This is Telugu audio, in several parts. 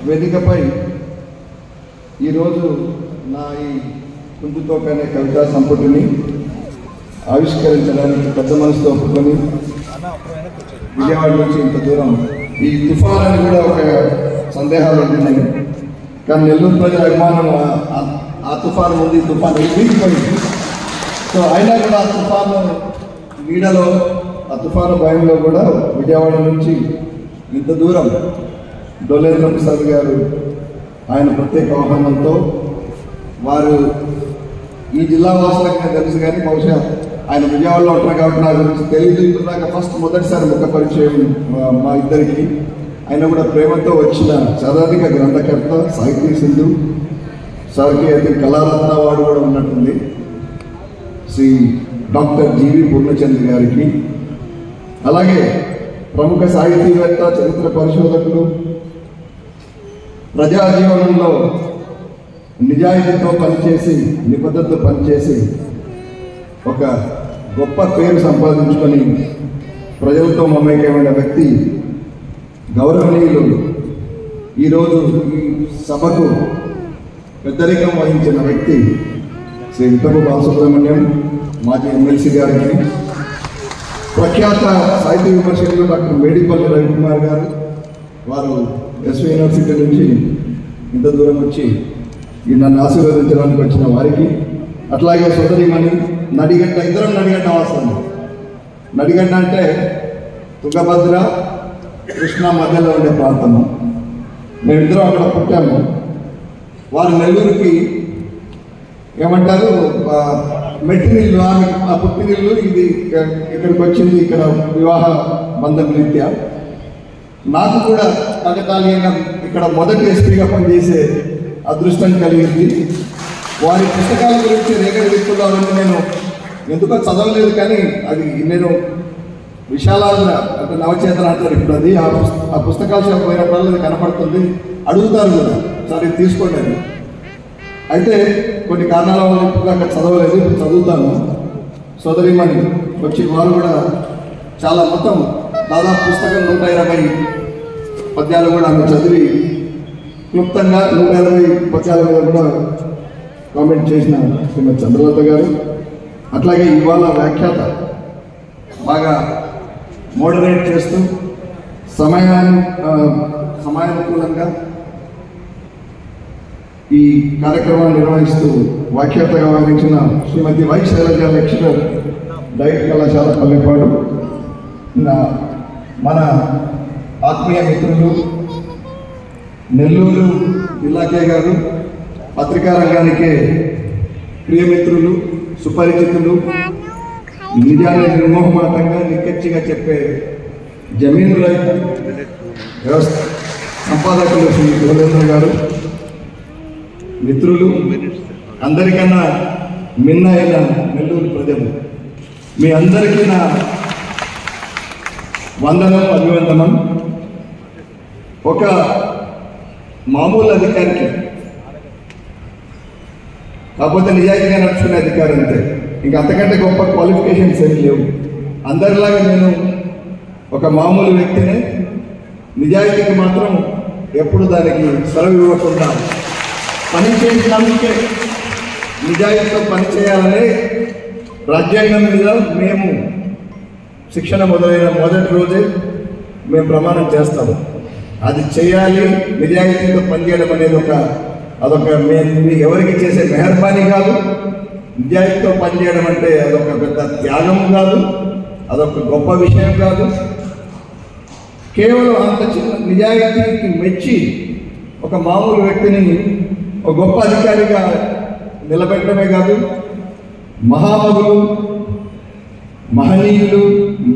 వేదికపై ఈరోజు నా ఈ కుందుతోక అనే కవితా సంపుటిని ఆవిష్కరించడానికి పెద్ద మనసుతో ఒప్పుకొని విజయవాడ నుంచి ఇంత దూరం ఈ తుఫాన్ అని కూడా ఒక సందేహాలు ఉంటున్నాయి. కానీ నెల్లూరు ప్రజల అభిమానం ఆ తుఫాను ఉంది, ఈ తుఫాను వీగిపోయింది. సో అయినా కూడా ఆ తుఫాను నీడలో, ఆ తుఫాను భయంలో కూడా విజయవాడ నుంచి ఇంత దూరం డోలేంద్ర ప్రసాద్ గారు ఆయన ప్రత్యేక ఆహ్వానంతో, వారు ఈ జిల్లా వాసులకు తెలుసు కానీ బహుశా ఆయన విజయవాడలో ఉంటారు కాబట్టి నా గురించి తెలియజేస్తున్నాక మొదటిసారి ముఖ పరిచయం మా ఇద్దరికి. ఆయన కూడా ప్రేమతో వచ్చిన శతాధిక గ్రంథకర్త, సాహితీ సింధు, సార్కి అయితే కళారత్న అవార్డు కూడా ఉన్నట్టుంది, శ్రీ డాక్టర్ జీవి పూర్ణచంద్ర గారికి, అలాగే ప్రముఖ సాహితీవేత్త, చరిత్ర పరిశోధకులు, ప్రజా జీవనంలో నిజాయితీతో పనిచేసి, నిబద్ధతతో పనిచేసి ఒక గొప్ప పేరు సంపాదించుకొని ప్రజలతో మమేకమైన వ్యక్తి, గౌరవనీయులు, ఈరోజు ఈ సభకు పెద్దరికం వహించిన వ్యక్తి శ్రీ విఠపు బాలసుబ్రహ్మణ్యం, మాజీ ఎమ్మెల్సీ గారికి, ప్రఖ్యాత సాహిత్య విమర్శకులు డాక్టర్ మేడిపల్లి రవికుమార్ గారు, వారు ఎస్వి యూనివర్సిటీ నుంచి ఇంత దూరం వచ్చి నన్ను ఆశీర్వదించడానికి వచ్చిన వారికి, అట్లాగే సోదరిమణి నడిగడ్డ, ఇద్దరం నడిగడ్డ అవసరం. నడిగడ్డ అంటే తుంగభద్ర, కృష్ణా మధ్యలో ఉండే ప్రాంతము. మేమిద్దరం అక్కడ పుట్టాము. వారు నెల్లూరుకి ఏమంటారు మెట్టినిల్లు, ఆ పుట్టినిల్లు ఇది ఇక్కడికి వచ్చింది, ఇక్కడ వివాహ బంధం రీత్యా. నాకు కూడా కాకతాళీయంగా ఇక్కడ మొదటి ఎస్పీగా పనిచేసే అదృష్టం కలిగింది. వారి పుస్తకాల గురించి రేగడి వ్యక్తుల్లో నేను ఎందుకో చదవలేదు, కానీ అది నేను విశాలాంధ్ర అంటే నవచేతన అంటారు ఇప్పుడు, అది ఆ పుస్తకాల షాప్ పోయినప్పుడు అది కనపడుతుంది, అడుగుతారు కూడా, సరే తీసుకోండి అని. అయితే కొన్ని కారణాల వల్ల ఇప్పుడు అక్కడ చదవలేదు, ఇప్పుడు చదువుతాను. సోదరిమణి వచ్చి వారు కూడా చాలా మొత్తం దాదాపు పుస్తకం 120 పద్యాలు కూడా ఆమె చదివి క్లుప్తంగా 120 పద్యాల మీద కూడా కామెంట్ చేసిన శ్రీమతి చంద్రలత గారు, అట్లాగే ఇవాళ వ్యాఖ్యాత బాగా మోడరేట్ చేస్తూ సమయానుకూలంగా ఈ కార్యక్రమాన్ని నిర్వహిస్తూ వ్యాఖ్యాతగా వహించిన శ్రీమతి వై శైలజ లెక్చరర్, డైట్ కళాశాల పల్లెపాడు, మన ఆత్మీయ మిత్రులు నెల్లూరు జిల్లాకే గారు, పత్రికా రంగానికే ప్రియమిత్రులు, సుపరిచితులు, నిజాన్ని నిర్మోహమాటంగా నిక్కచ్చిగా చెప్పే జమీన్ రైతు వ్యవస్థ సంపాదకులు శ్రీ డోలేంద్ర గారు, మిత్రులు, అందరికన్నా మిన్న అయిన నెల్లూరు ప్రజలు, మీ అందరికీ నా వందనం, అభివందనం. ఒక మామూలు అధికారికి, కాకపోతే నిజాయితీగా నడుచుకునే అధికారి అంతే, ఇంకా అంతకంటే గొప్ప క్వాలిఫికేషన్స్ ఏమి లేవు. అందరిలాగా నేను ఒక మామూలు వ్యక్తిని, నిజాయితీకి మాత్రం ఎప్పుడు దానికి సెలవు ఇవ్వకుండా పని చేసినందుకే, నిజాయితీతో పనిచేయాలనే రాజ్యాంగం మీద మేము శిక్షణ మొదలైన మొదటి రోజే మేము ప్రమాణం చేస్తాము. అది చేయాలి, నిజాయితీతో పనిచేయడం అనేది అదొక మేము ఎవరికి చేసే మెహర్బానీ కాదు. నిజాయితీతో పనిచేయడం అంటే అదొక పెద్ద త్యాగం కాదు, అదొక గొప్ప విషయం కాదు. కేవలం అంత చిన్న నిజాయితీకి మెచ్చి ఒక మామూలు వ్యక్తిని ఒక గొప్ప అధికారిగా నిలబెట్టడమే కాదు, మహామగులు, మహనీయులు,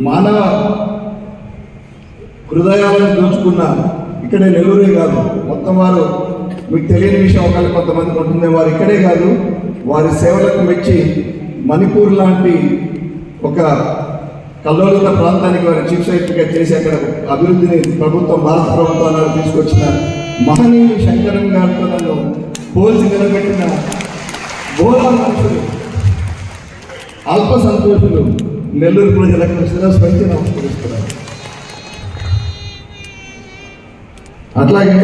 మానవ హృదయాలను దోచుకున్న ఇక్కడే నెల్లూరే కాదు, మొత్తం వారు, మీకు తెలియని విషయం ఒకళ్ళు కొంతమందికి ఉంటుంది, వారు ఇక్కడే కాదు, వారి సేవలకు మెచ్చి మణిపూర్ లాంటి ఒక కల్లోలిత ప్రాంతానికి వారి చీఫ్ సెక్రటరీగా చేసి అక్కడ అభివృద్ధిని ప్రభుత్వం, భారత ప్రభుత్వాన్ని తీసుకొచ్చిన మహనీయులు శంకరన్ గారితో నన్ను పోల్చి నిలబెట్టిన ఘోర మనుషులు, అల్ప సంతోషులు నెల్లూరు ప్రజలకు శిరస్సు వంచి నమస్కరిస్తున్నారు. అట్లాగే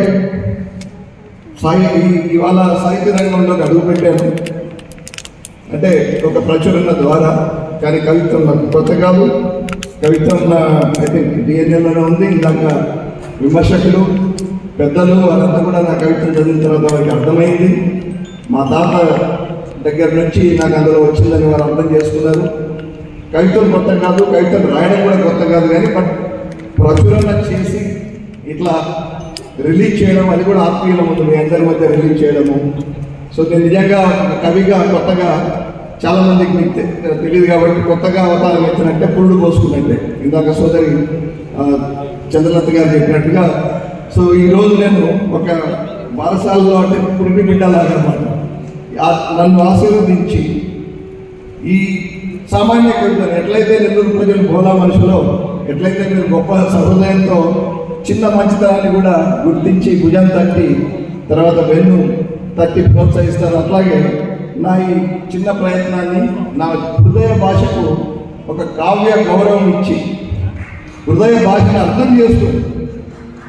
ఇవాళ సాహిత్య రంగంలోకి అడుగుపెట్టాను అంటే ఒక ప్రచురణ ద్వారా. కానీ కవిత్వం నాకు కొత్త కాదు. కవిత్వం ఐ థింక్ డిఎన్ఏలోనే ఉంది. ఇందాక విమర్శకులు పెద్దలు వాళ్ళంతా కూడా నా కవిత్వం చదివిన తర్వాత వారికి అర్థమైంది. మా తాత దగ్గర నుంచి నాకు అందులో వచ్చిందని వారు అర్థం చేసుకున్నారు. కవిత్వం కొత్త కాదు, కవిత్వం రాయడం కూడా కొత్త కాదు. కానీ బట్ ప్రచురణ చేసి ఇట్లా రిలీజ్ చేయడం అది కూడా ఆత్మీయులం ఉంది, మీ అందరి మధ్య రిలీజ్ చేయడము. సో నేను నిజంగా కవిగా కొత్తగా చాలామందికి మీకు తెలియదు కాబట్టి కొత్తగా అవతారం ఎత్తినట్టే పురుడు పోసుకున్నట్టే ఇందాక సోదరి చంద్రలత గారు చెప్పినట్టుగా. సో ఈరోజు నేను ఒక బారసాలలో అంటే పురిమి బిడ్డలాగనమాట నన్ను ఆశీర్వదించి ఈ సామాన్య కవితను ఎట్లయితే నెల్లూరు ప్రజలు భోలా మనుషులో ఎట్లయితే మీరు గొప్ప సహృదయంతో చిన్న మంచితనాన్ని కూడా గుర్తించి భుజం తట్టి తర్వాత వెన్ను తట్టి ప్రోత్సహిస్తారు, అట్లాగే నా ఈ చిన్న ప్రయత్నాన్ని నా హృదయ భాషకు ఒక కావ్య గౌరవం ఇచ్చి హృదయ భాషను అర్థం చేసుకుని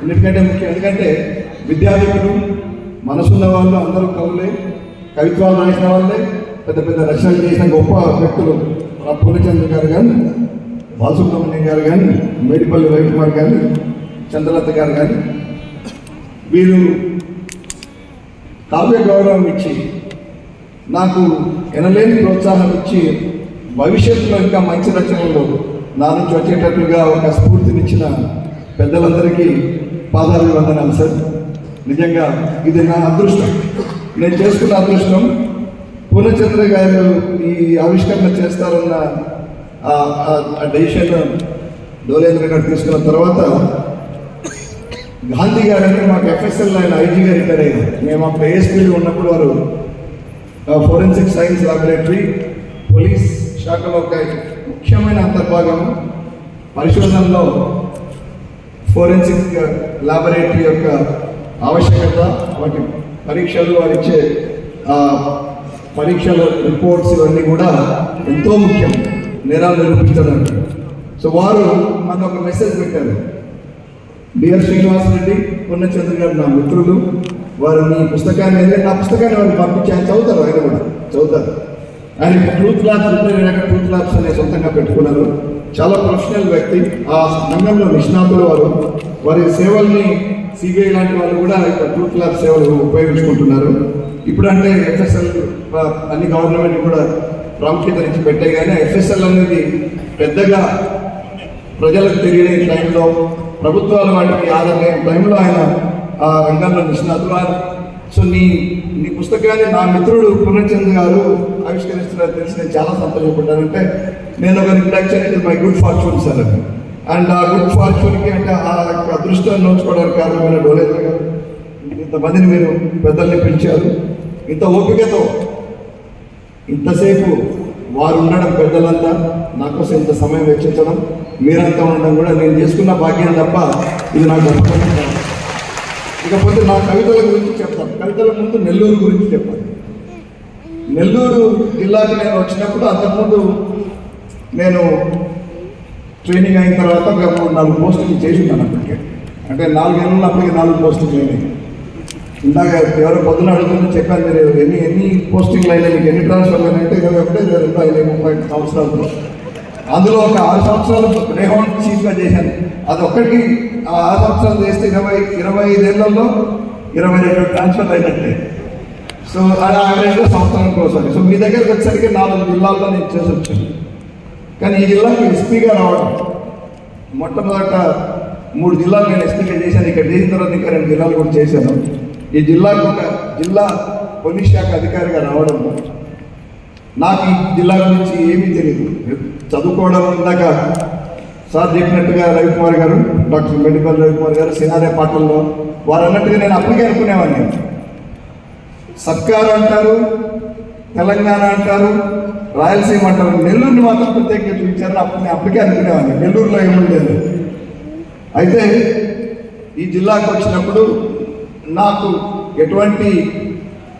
ఎందుకంటే ముఖ్యం. ఎందుకంటే విద్యార్థులు మనసున్న వాళ్ళు అందరూ కవులే, కవిత్వాలు రాసిన వాళ్ళే, పెద్ద పెద్ద రచనలు చేసిన గొప్ప వ్యక్తులు పూర్ణచంద్ర గారు కానీ, బాలసుబ్రహ్మణ్యం గారు కానీ, మేడిపల్లి రవికుమార్ కానీ, చంద్రలత గారు కానీ వీరు కావ్య గౌరవం ఇచ్చి నాకు ఎనలేని ప్రోత్సాహం ఇచ్చి భవిష్యత్తులో ఇంకా మంచి రచనలు నా నుంచి వచ్చేటట్లుగా ఒక స్ఫూర్తినిచ్చిన పెద్దలందరికీ పాదాభివందనాలు సార్. నిజంగా ఇది నా అదృష్టం, నేను చేసుకున్న అదృష్టం. పూర్ణచంద్ర గారు ఈ ఆవిష్కరణ చేస్తారన్న డెసిషన్ డోలేంద్ర గారు తీసుకున్న తర్వాత గాంధీ గారు అంటే మాకు ఎఫ్ఎస్ఎల్ ఆయన ఐజీగా రిటైర్ అయ్యారు. మేము అప్పుడు ఏఎస్పీలో ఉన్నప్పుడు వారు ఫోరెన్సిక్ సైన్స్ లాబొరేటరీ పోలీస్ శాఖలో ఒక ముఖ్యమైన అంతర్భాగం పరిశోధనలో ఫోరెన్సిక్ లాబొరేటరీ యొక్క ఆవశ్యకత, వాటి పరీక్షలు వారిచ్చే పరీక్షల రిపోర్ట్స్ ఇవన్నీ కూడా ఎంతో ముఖ్యం నేరాలు నిరూపించడానికి. సో వారు మనకు ఒక మెసేజ్ పెట్టారు. డిఆర్ శ్రీనివాస్ రెడ్డి, పూర్ణచంద్ర గారు నా మిత్రులు, వారు మీ పుస్తకాన్ని నా పుస్తకాన్ని వారికి పంపించి ఆయన చదువుతారు, ఆయన కూడా చదువుతారు. ఆయన ట్రూత్ ల్యాబ్స్ రిటైర్ అయ్యాక ట్రూత్ ల్యాబ్స్ అనే సొంతంగా పెట్టుకున్నారు. చాలా ప్రొఫెషనల్ వ్యక్తి, ఆ రంగంలో నిష్ణాతులు వారు. వారి సేవల్ని సిబిఐ లాంటి వాళ్ళు కూడా ట్రూత్ ల్యాబ్ సేవలు ఉపయోగించుకుంటున్నారు. ఇప్పుడంటే ఎఫ్ఎస్ఎల్ అన్ని గవర్నమెంట్ కూడా ప్రాముఖ్యతనిచ్చి పెట్టాయి. కానీ ఎఫ్ఎస్ఎల్ అనేది పెద్దగా ప్రజలకు తెలియని టైంలో, ప్రభుత్వాలు వాటికి ఆదరణ టైంలో ఆయన ఆ రంగంలో నిష్ణాతులు. సో నీ పుస్తకాన్ని నా మిత్రుడు పూర్ణచంద్ర గారు ఆవిష్కరిస్తున్నారు తెలిసి నేను చాలా సంతోషపడ్డానంటే నేను ఒక interaction it is my good fortune sir. And ఆ గుడ్ ఫార్చ్యూన్కి అంటే ఆ అదృష్టాన్ని నోచుకోవడానికి కారణమైన డోలేంద్ర గారు, ఇంతమందిని మీరు పెద్దల్ని పిలిచారు. ఇంత ఓపికతో ఇంతసేపు వారు ఉండడం, పెద్దలంతా నా కోసం ఇంత సమయం వెచ్చించడం, మీరంతా ఉండడం కూడా నేను చేసుకున్న భాగ్యం తప్ప ఇది నాకు గొప్పతనం కాదు. ఇకపోతే నా కవితల గురించి చెప్తాను. కవితల ముందు నెల్లూరు గురించి చెప్తాను. నెల్లూరు జిల్లాకి నేను వచ్చినప్పుడు అంతకుముందు నేను ట్రైనింగ్ అయిన తర్వాత ఒక 3-4 పోస్టులు చేసి ఉన్నాను. అప్పటికే అంటే 4 ఏళ్ళు అప్పటికి 4 పోస్టులు ట్రైనింగ్. ఇందాక ఎవరో పొద్దున అడుగుతుంటే చెప్పాను, మీరు ఎన్ని పోస్టింగ్లు అయినా మీకు ఎన్ని ట్రాన్స్ఫర్లు అయినా అంటే 21, 22, 30 సంవత్సరాలు. అందులో ఒక 6 సంవత్సరాలు రేహౌండ్ చీఫ్గా చేశాను. అదొక్కటి 6 సంవత్సరాలు చేస్తే 25 ఏళ్లలో 22 ట్రాన్స్ఫర్ అయినట్టే. సో అది యావరేజ్గా సంవత్సరం కోసం. సో మీ దగ్గరికి వచ్చేసరికి 4 జిల్లాల్లో నేను చేసి వచ్చాను. కానీ ఈ జిల్లాకి ఎస్పీగా రావడం, మొట్టమొదట 3 జిల్లాలు నేను ఎస్పీగా చేశాను. ఇక్కడ చేసిన తర్వాత ఇంకా 2 జిల్లాలు కూడా చేశాను. ఈ జిల్లాకు ఒక జిల్లా పోలీస్ శాఖ అధికారిగా రావడం, నాకు ఈ జిల్లా గురించి ఏమీ తెలియదు. చదువుకోవడం ఇందాక సార్ చెప్పినట్టుగా రవికుమార్ గారు, డాక్టర్ మేడిపల్లి రవికుమార్ గారు సినారే పాటల్లో వారు అన్నట్టుగా నేను అప్పటికే అనుకునేవాడిని. సర్కారు అంటారు, తెలంగాణ అంటారు, రాయలసీమ అంటారు, నెల్లూరుని మాత్రం ప్రత్యేకంగా చూపించారని అప్పటికే అనుకునేవాడిని. నెల్లూరులో ఏముండేది. అయితే ఈ జిల్లాకు వచ్చినప్పుడు నాకు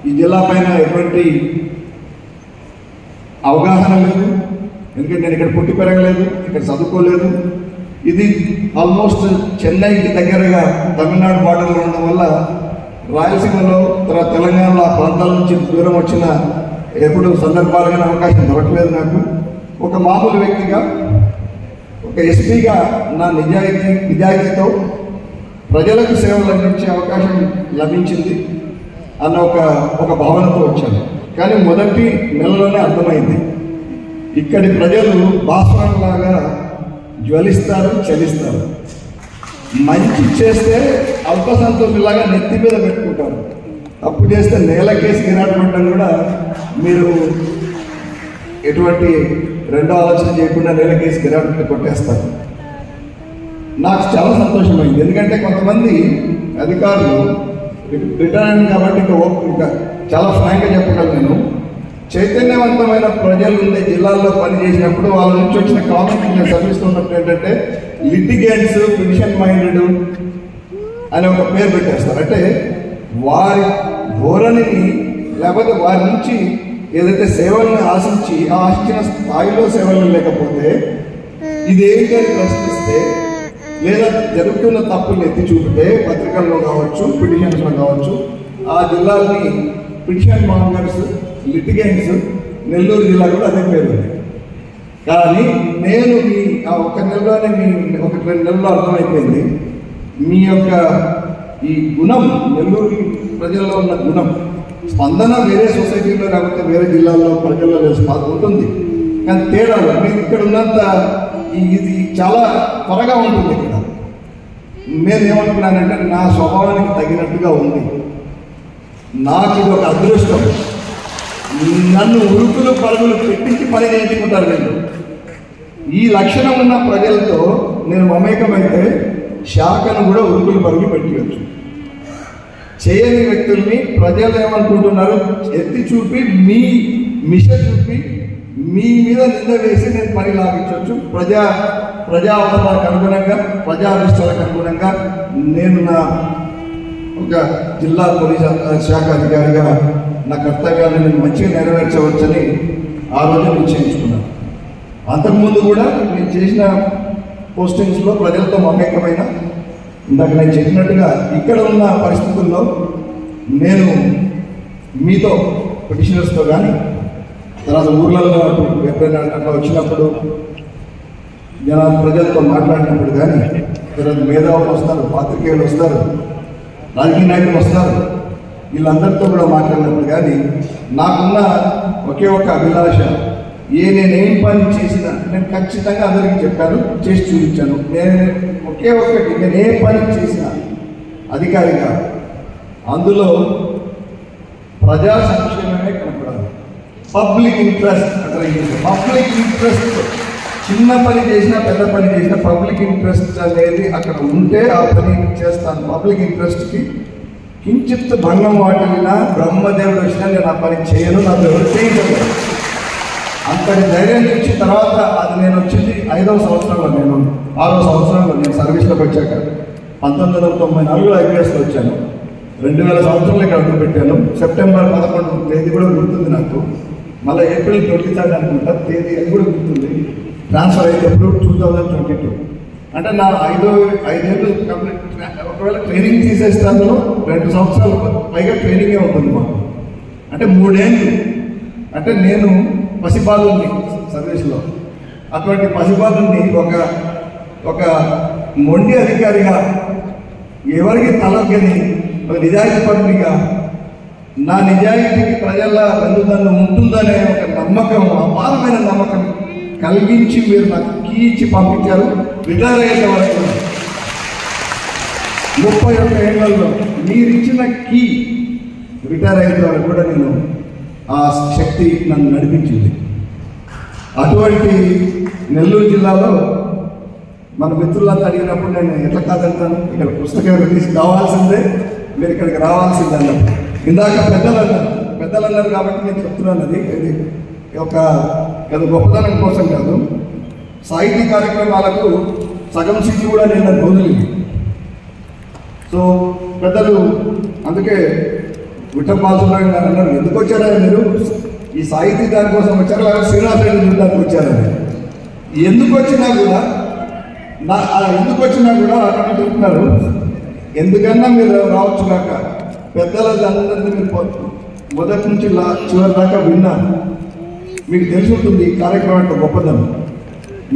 ఈ జిల్లా పైన ఎటువంటి అవగాహన లేదు. ఎందుకంటే నేను ఇక్కడ పుట్టి పెరగలేదు, ఇక్కడ చదువుకోలేదు. ఇది ఆల్మోస్ట్ చెన్నైకి దగ్గరగా తమిళనాడు బార్డర్లో ఉండడం వల్ల రాయలసీమలో తర్వాత తెలంగాణలో ఆ ప్రాంతాల నుంచి దూరం వచ్చిన ఎప్పుడు సందర్భాలుగా అవకాశం దొరకలేదు నాకు. ఒక మామూలు వ్యక్తిగా, ఒక ఎస్పీగా నా నిజాయితీతో ప్రజలకు సేవలు అందించే అవకాశం లభించింది అన్న ఒక భావనతో వచ్చాను. కానీ మొదటి నెలలోనే అర్థమైంది, ఇక్కడి ప్రజలు భాస్వరంలాగా జ్వలిస్తారు, చలిస్తారు. మంచి చేస్తే అల్పసంతోషులాగా నెత్తి మీద పెట్టుకుంటారు, తప్పు చేస్తే నేలకేసి గిరాటపడడం కూడా మీరు ఎటువంటి రెండో ఆలోచన చేయకుండా నేలకేసి గిరాట కొట్టేస్తారు. నాకు చాలా సంతోషమైంది, ఎందుకంటే కొంతమంది అధికారులు రిటైర్ కాబట్టి ఇంకా చాలా ఫ్రాంక్గా చెప్పగలను నేను, చైతన్యవంతమైన ప్రజలు ఉండే జిల్లాల్లో పనిచేసినప్పుడు వాళ్ళ నుంచి వచ్చిన కామెంట్ నేను చదివిస్తున్నప్పుడు ఏంటంటే లిటిగెంట్స్, పిటిషన్ మైండెడ్ అని ఒక పేరు పెట్టేస్తారు. అంటే వారి ధోరణిని లేకపోతే వారి నుంచి ఏదైతే సేవల్ని ఆశించిన స్థాయిలో సేవలు లేకపోతే ఇదేంటి అని ప్రశ్నిస్తే లేదా జరుగుతున్న తప్పులు ఎత్తి చూపితే పత్రికల్లో కావచ్చు, పిటిషన్స్లో కావచ్చు, ఆ జిల్లాలని పిటిషన్ మాంగర్స్, లిటిగెంట్స్, నెల్లూరు జిల్లా కూడా అదే పేరు ఉంది. కానీ నేను మీ ఆ ఒక నెలలోనే ఒక 2 నెలల్లో అర్థమైపోయింది మీ యొక్క ఈ గుణం, నెల్లూరు ప్రజల్లో ఉన్న గుణం, స్పందన వేరే సొసైటీలో లేకపోతే వేరే జిల్లాల్లో ప్రజల్లో ఉంటుంది. కానీ తేడాలు మీరు ఇక్కడ ఉన్నంత ఇది చాలా త్వరగా ఉంటుంది. ఇక్కడ నేనేమనుకున్నానంటే నా స్వభావానికి తగినట్టుగా ఉంది. నాకు ఇది ఒక అదృష్టం. నన్ను ఉరుకులు పరుగులు పెట్టించి పని చేయించుకుంటారు వీళ్ళు. ఈ లక్షణం ఉన్న ప్రజలతో నేను మమేకమైతే శాఖను కూడా ఉరుకులు పరుగులు పెట్టవచ్చు. చేయని వ్యక్తుల్ని ప్రజలు ఏమనుకుంటున్నారు ఎత్తి చూపి మీ మిష చూపి మీ మీద నింద వేసి నేను పని లాగించవచ్చు. ప్రజా అవసరాలకు అనుగుణంగా, ప్రజాభిష్టాలకు అనుగుణంగా నేను నా ఒక జిల్లా పోలీస్ శాఖ అధికారిగా నా కర్తవ్యాన్ని నేను మంచిగా నెరవేర్చవచ్చని ఆ రోజు నిశ్చయించుకున్నాను. అంతకుముందు కూడా నేను చేసిన పోస్టింగ్స్లో ప్రజలతో మమేకమైన, ఇందాక నేను చెప్పినట్టుగా ఇక్కడ ఉన్న పరిస్థితుల్లో నేను మీతో పిటిషనర్స్తో కానీ తర్వాత ఊర్లలో ఎప్పుడైనా అట్లా వచ్చినప్పుడు ప్రజలతో మాట్లాడినప్పుడు కానీ, తర్వాత మేధావులు వస్తారు, పాత్రికేయులు వస్తారు, రాజకీయ నాయకులు వస్తారు, వీళ్ళందరితో కూడా మాట్లాడినప్పుడు కానీ నాకున్న ఒకే ఒక అభిలాష, నేనేం పని చేసినా నేను ఖచ్చితంగా అందరికీ చెప్పాను, చేసి చూపించాను. ఒకే ఒక్కటి, నేను ఏ పని చేసినా అధికారిగా అందులో ప్రజా సంక్షేమమే కనపడాలి. పబ్లిక్ ఇంట్రెస్ట్ అంటే పబ్లిక్ ఇంట్రెస్ట్, చిన్న పని చేసినా పెద్ద పని చేసినా పబ్లిక్ ఇంట్రెస్ట్ అనేది అక్కడ ఉంటే ఆ పని చేస్తాను. పబ్లిక్ ఇంట్రెస్ట్కి కించిత్ భంగం వాటిల్లినా బ్రహ్మదేవుడు వచ్చినా నేను ఆ పని చేయను, నాకు ఎవరు చేయగలరు. అంతటి ధైర్యం నుంచి తర్వాత అది నేను వచ్చింది 5వ సంవత్సరంలో, నేను 6వ సంవత్సరంలో నేను సర్వీస్లోకి వచ్చాక 1994లో ఐపీఎస్లో వచ్చాను. 2000 సంవత్సరంలో ఇక్కడ అడుగు పెట్టాను. సెప్టెంబర్ 11 తేదీ కూడా గుర్తుంది నాకు. మళ్ళీ ఏప్రిల్ 23 అనుకుంటా తేదీ అది కూడా గుర్తుంది. ట్రాన్స్ఫర్ అయ్యేటప్పుడు 2022. అంటే నా 5 ఏళ్ళు కంప్లీట్. ఒకవేళ ట్రైనింగ్ తీసేస్తే అందులో 2 సంవత్సరాలు పైగా ట్రైనింగే ఉంటుంది మాకు. అంటే 3 ఏళ్ళు. అంటే నేను పసిబాలుని సర్వీస్లో, అటువంటి పసిబాలుని ఒక మొండి అధికారిగా ఎవరికి తలొగ్గని ఒక నిజాయితీ పరునిగా నా నిజాయితీకి ప్రజల వెన్నుదన్ను ఉంటుందనే ఒక నమ్మకం, అపారమైన నమ్మకం కలిగించి మీరు నాకు కీ ఇచ్చి పంపించారు. రిటైర్ అయ్యే వరకు 31 ఏళ్లలో మీరు ఇచ్చిన కీ రిటైర్ అయ్యే వరకు కూడా నేను ఆ శక్తి నన్ను నడిపించింది. అటువంటి నెల్లూరు జిల్లాలో మన మిత్రులంతా అడిగినప్పుడు నేను ఎట్లా కాదంటాను, ఇక్కడ పుస్తకం రిలీజ్ కావాల్సిందే, మీరు ఇక్కడికి రావాల్సిందే అన్నారు. ఇందాక పెద్దలన్నారు కాబట్టి నేను చెప్తున్నాను. అది ఒక గొప్పతనం కోసం కాదు, సాహితీ కార్యక్రమాలకు సగం సీట్లు కూడా నేను వదిలింది. సో పెద్దలు అందుకే విఠల్ బాలసుబ్రహ్మణ్యం గారు అన్నారు, ఎందుకు వచ్చారా మీరు, ఈ సాహితీ దానికోసం వచ్చారా లేదా శ్రీనివాస రెడ్డి చూడడానికి వచ్చారని. ఎందుకు వచ్చినా కూడా ఎందుకు వచ్చినా కూడా అక్కడ చెప్తున్నారు, ఎందుకన్నా మీరు రావచ్చు కాక పెద్దలందరినీ మీరు మొదటి నుంచి చివరి దాకా విన్నారు, మీకు తెలిసి ఉంటుంది ఈ కార్యక్రమం యొక్క గొప్పదనం.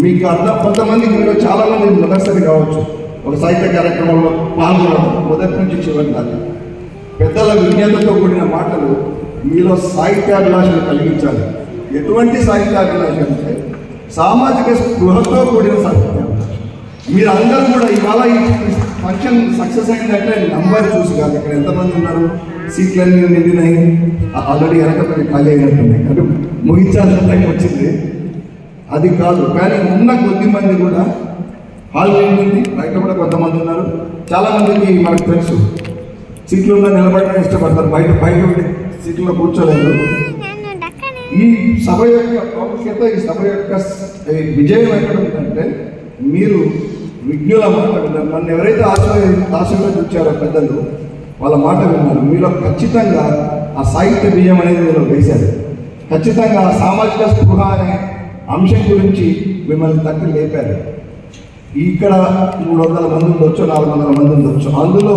మీకు అర్థం కొంతమందికి మీరు చాలామంది మొదటిసారి కావచ్చు ఒక సాహిత్య కార్యక్రమంలో పాల్గొనడం మొదటి నుంచి చివరి దాకా. పెద్దల విజ్ఞతతో కూడిన మాటలు మీలో సాహిత్యాభిలాషను కలిగించాలి. ఎటువంటి సాహిత్యాభిలాష అంటే సామాజిక స్పృహతో కూడిన సాహిత్యాభిలాష. మీరు అందరూ కూడా ఇవాళ ఈ ఫంక్షన్ సక్సెస్ అయిందంటే నంబర్ చూసి కాదు, ఇక్కడ ఎంతమంది ఉన్నారు, సీట్లన్నీ నిండినాయి, ఆల్రెడీ వెనక ఖాళీ అయినట్టున్నాయి, అంటే ముగించాల్సిన టైం వచ్చింది, అది కాదు. కానీ ఉన్న కొద్ది మంది కూడా హాల్ నిండింది, బయట కూడా కొంతమంది ఉన్నారు. చాలామందికి మనకు తెలుసు సీట్లలో నిలబడడం ఇష్టపడతారు, బయట ఉండి సీట్లో కూర్చోలేదు. ఈ సభ యొక్క ప్రాముఖ్యత, ఈ సభ యొక్క విజయం ఎక్కడ ఉందంటే మీరు విజ్ఞుల మాట విన్నారు. నన్ను ఎవరైతే ఆశీర్వదించారో పెద్దలు వాళ్ళ మాట విన్నారు. మీలో ఖచ్చితంగా ఆ సాహిత్య బియ్యం అనేది మీరు వేశారు. ఖచ్చితంగా ఆ సామాజిక స్పృహ అనే అంశం గురించి మిమ్మల్ని తట్టి లేపారు. ఇక్కడ 300 మంది ఉండొచ్చు, 400 మంది ఉండొచ్చు, అందులో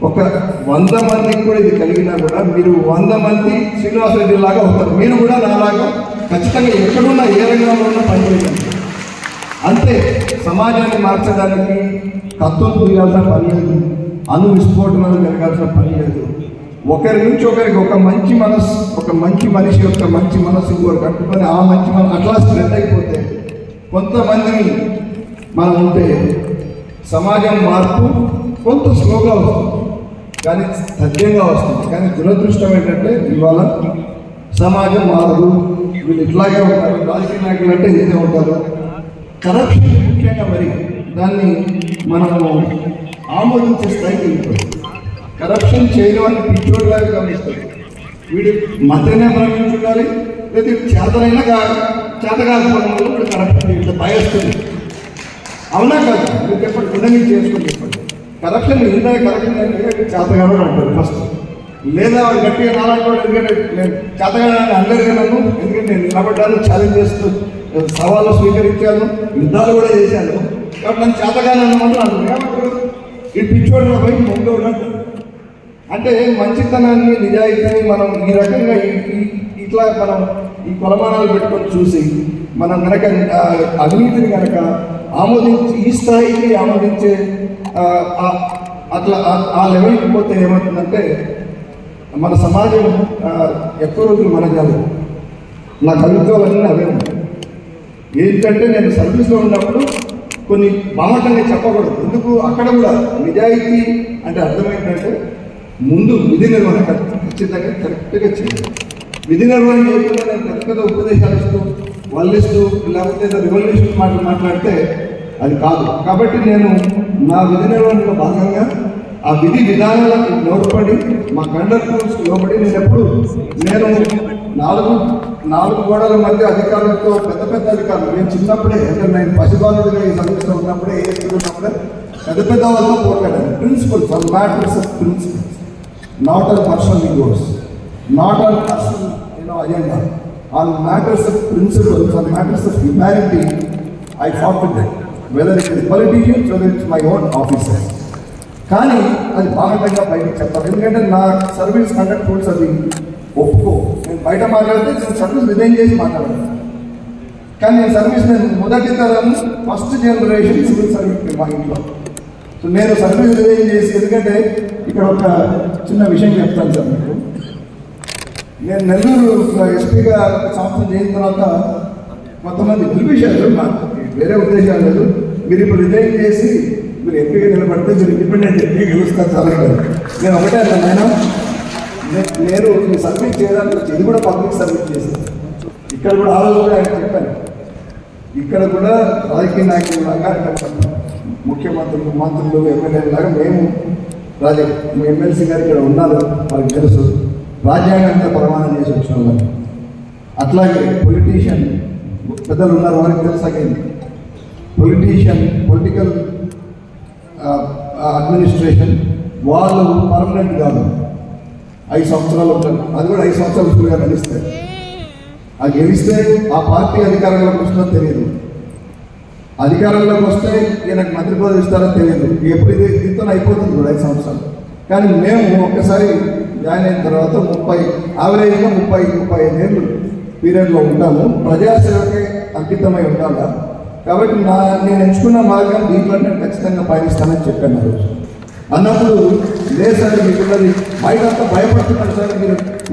ఒక 100 మందికి కూడా ఇది కలిగినా కూడా మీరు 100 మంది శ్రీనివాసరెడ్డి లాగా అవుతారు. మీరు కూడా నాలాగా ఖచ్చితంగా ఎక్కడున్నా ఏ రంగంలో ఉన్నా పనిచేయండి. అంతే, సమాజాన్ని మార్చడానికి కత్తులు తీయాల్సిన పని లేదు, అణు విస్ఫోటనాలు జరగాల్సిన పని లేదు. ఒకరి నుంచి ఒకరికి ఒక మంచి మనిషి యొక్క మంచి మనసు ఇంకొకరికి కట్టుకొని ఆ మంచి మనసు అట్లా స్ప్రెడ్ అయిపోతే కొంతమందిని మనం ఉంటే సమాజం మార్పు కొంత స్లోగా వస్తుంది, కానీ తథ్యంగా వస్తుంది. కానీ దురదృష్టం ఏంటంటే ఇవాళ సమాజం మారదు, వీళ్ళు ఇట్లాగే ఉంటారు, రాజకీయ నాయకులు అంటే ఇదే ఉంటారు. కరప్షన్ ముఖ్యంగా మరి దాన్ని మనము ఆమోదించే స్థాయికి వెళ్ళిపోయింది. కరప్షన్ చేయడం అని పిచ్చోడ్లాగా గమనిస్తుంది. వీడు మతనే ప్రకటించుండాలి, లేదా చేతనైనా చేతకాకపోవడం వల్ల వీడు కరప్షన్ ఇట్లా భయస్తుంది. అవునా కాదు? మీరు చెప్పండి, గుణంగా చేసుకొని చెప్పండి. కరప్షన్ ఇందా కరప్షన్ అంటే చేతగాడు అంటారు ఫస్ట్, లేదా వాడు గట్టిగా నాలుగు ఎందుకంటే నేను చేతగాడని అందరు కన్నాను, ఎందుకంటే నేను నిలబడ్డాను, ఛాలెంజ్ చేస్తూ సవాళ్ళు స్వీకరించాను, యుద్ధాలు కూడా చేశాను, కాబట్టి నన్ను చేతగానే అన్నమాట అంటారు. ఈ పిచ్చోడు పోయి మొంగోడు అంటారు. అంటే మంచితనాన్ని నిజాయితీని మనం ఈ రకంగా ఇట్లా మనం ఈ కొలమానాలు పెట్టుకొని చూసి మనం కనుక అవినీతిని కనుక ఆమోదించి ఈ స్థాయికి ఆమోదించే అట్లా ఆ లెవెల్కి పోతే ఏమవుతుందంటే మన సమాజం ఎక్కువ రోజులు మన కాదు. నా కవిత్వాలన్నీ అవే ఉంటాయి. ఏంటంటే నేను సర్వీస్లో ఉన్నప్పుడు కొన్ని బాహటంగా చెప్పకూడదు. ఎందుకు అక్కడ కూడా నిజాయితీ అంటే అర్థం ఏంటంటే ముందు విధి నిర్వహణ ఖచ్చితంగా కరెక్ట్గా చేయాలి. విధి నిర్వహణ చేయకుండా నేను పెద్ద పెద్ద ఉపదేశాలు ఇస్తూ వల్లిస్తూ లేకపోతే రివల్యూషన్ మాట్లాడితే అది కాదు. కాబట్టి నేను నా విధి నిర్వహణలో భాగంగా ఆ విధి విధానాలకు లోబడి మా కండక్ట్ రూల్స్కి లోబడి నేను నాలుగు గోడల మధ్య అధికారులతో పెద్ద అధికారులు నేను చిన్నప్పుడే అంటే నేను పసిబాలుడిగా ఈ సర్వీస్లో ఉన్నప్పుడే ఉన్నప్పుడే పెద్ద వాళ్ళతో పోట్లాడాను. Principles on matters of principles, not on personal egos, not on personal agenda, on matters of principles, on matters of humanity. I fought with them, whether it is politicians, whether it's my own officers. కానీ అది బాహటంగా బయటకు చెప్పాలి. ఎందుకంటే నా సర్వీస్ కండక్ట్ రూల్స్ అది ఒప్పుకో. నేను బయట మాట్లాడితే నేను సర్వీస్ రిజైన్ చేసి మాట్లాడాను. కానీ నేను మొదటి తరం ఫస్ట్ జనరేషన్ సివిల్ సర్వీస్ మా ఇంట్లో. సో నేను సర్వీస్ రిజైన్ చేసి, ఎందుకంటే ఇక్కడ ఒక చిన్న విషయం చెప్తాను సార్ మీకు. నేను నెల్లూరు ఎస్పీగా ఒక సంవత్సరం చేసిన తర్వాత కొంతమంది పిలిపించారు, వేరే ఉద్దేశాలు లేదు, మీరు ఇప్పుడు రిజైన్ చేసి మీరు ఎంపీగా నిలబడితే మీరు ఇండిపెండెంట్ ఎంపీ గెలుస్తారు చాలా కాదు. నేను ఒకటే అన్నాను, నేను ఈ సర్వీస్ చేయడానికి ఇది కూడా పబ్లిక్ సర్వీస్ చేశాను. ఇక్కడ కూడా ఆ రోజు కూడా ఆయన చెప్పాను, ఇక్కడ కూడా రాజకీయ నాయకులు లాగా ముఖ్యమంత్రులు, మంత్రులు, ఎమ్మెల్యేలు లాగా మేము ఎమ్మెల్సీ గారు ఇక్కడ ఉన్నారు, వాళ్ళకి తెలుసు, రాజ్యాంగంతో ప్రమాణం చేసి వచ్చిన వాళ్ళని. అట్లాగే పొలిటీషియన్ పెద్దలు ఉన్నారు, వారికి తెలుసాగైంది. పొలిటికల్ అడ్మినిస్ట్రేషన్ వాళ్ళు పర్మనెంట్ కాదు, 5 సంవత్సరాలు ఉంటారు. అది కూడా 5 సంవత్సరాలు ఫుల్గా గెలిస్తారు. ఆ గెలిస్తే ఆ పార్టీ అధికారంలోకి వస్తుందో తెలియదు. అధికారంలోకి వస్తే ఈయనకు మంత్రి పదవి ఇస్తారో తెలియదు, ఎప్పుడు దీంతో అయిపోతుంది కూడా 5 సంవత్సరాలు. కానీ మేము ఒక్కసారి జాయిన్ అయిన తర్వాత యావరేజ్గా 30-35 ఏళ్ళు పీరియడ్లో ఉంటాము. ప్రజాసేవకే అంకితమై ఉండాలా. కాబట్టి నేను ఎంచుకున్న మార్గం దీంట్లో నేను ఖచ్చితంగా పయనిస్తానని చెప్పాను ఆ రోజు. అన్నప్పుడు లేదు సార్ మీకున్నది బయట అంతా భయపడుతున్నారు సార్,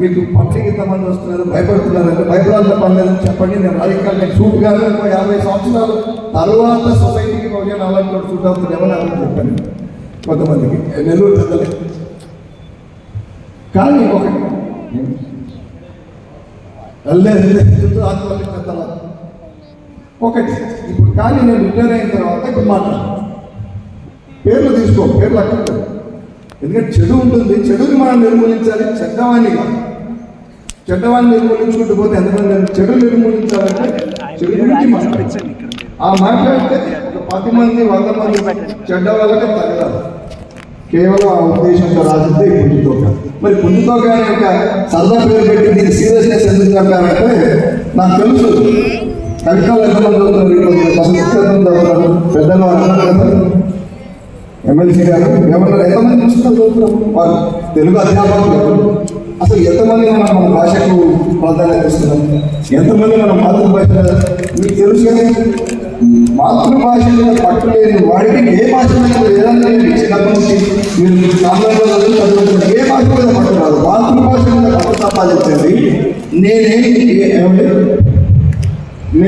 మీకు పబ్లిక్ ఇంతమంది వస్తున్నారు భయపడుతున్నారు అంటే భయపడాల్సిన పని లేదని చెప్పండి. నేను రాజకీయాలు నేను షూట్ కాదు, 50 సంవత్సరాలు తర్వాత సొసైటీకి బహుజన అలాంటి షూట్ అవుతుంది ఎవరు చెప్పాను కొంతమందికి నెల్లూరు పెద్దలే. కానీ ఒకటి ఇప్పుడు కానీ నేను రిటైర్ అయిన తర్వాత ఇప్పుడు మాట్లాడాను. పేర్లు తీసుకో, పేర్లు అక్కర్లేదు. ఎందుకంటే చెడు ఉంటుంది, చెడుని మనం నిర్మూలించాలి, చెడ్డవాణ్ణి కాదు. చెడ్డవాణ్ణి నిర్మూలించుకుంటూ పోతే ఎంతమంది చెడు నిర్మూలించాలంటే చెడు గురించి మాట్లాడాలి. ఆ మాట్లాడితే ఒక 10 మంది 100 మంది చెడ్డ వాళ్ళకి తగలాలి. కేవలం ఆ ఉద్దేశంతో రాసిస్తే పుంజుతోక. మరి పుంజుతోక యొక్క సరదా పేరు పెట్టి దీనికి సీరియస్నెస్ ఎందుకు చెప్పారంటే నాకు తెలుసు కవితలు ఎంతమంది చదువుతున్నారు, పెద్దలు అన్నారు కదా ఎమ్మెల్సీ గారు ఏమన్నారు, ఎంతమంది పుస్తకాలు చదువుతున్నాం వాళ్ళు తెలుగు అధ్యాపకులు. అసలు ఎంతమంది మనం మన భాషకు ప్రాధాన్యత ఇస్తున్నాం, ఎంతమంది మన మాతృభాష మీకు తెలుసు కానీ మాతృభాష మీద పట్టు లేని వాడికి ఏ భాష మీద ఏదన్నా చిన్నప్పటి నుంచి మీరు సామాన్యంలో చదువుతున్న ఏ భాష మీద పట్టు రాదు. మాతృభాష మీద పట్టు సంపాదించండి. నేనేమి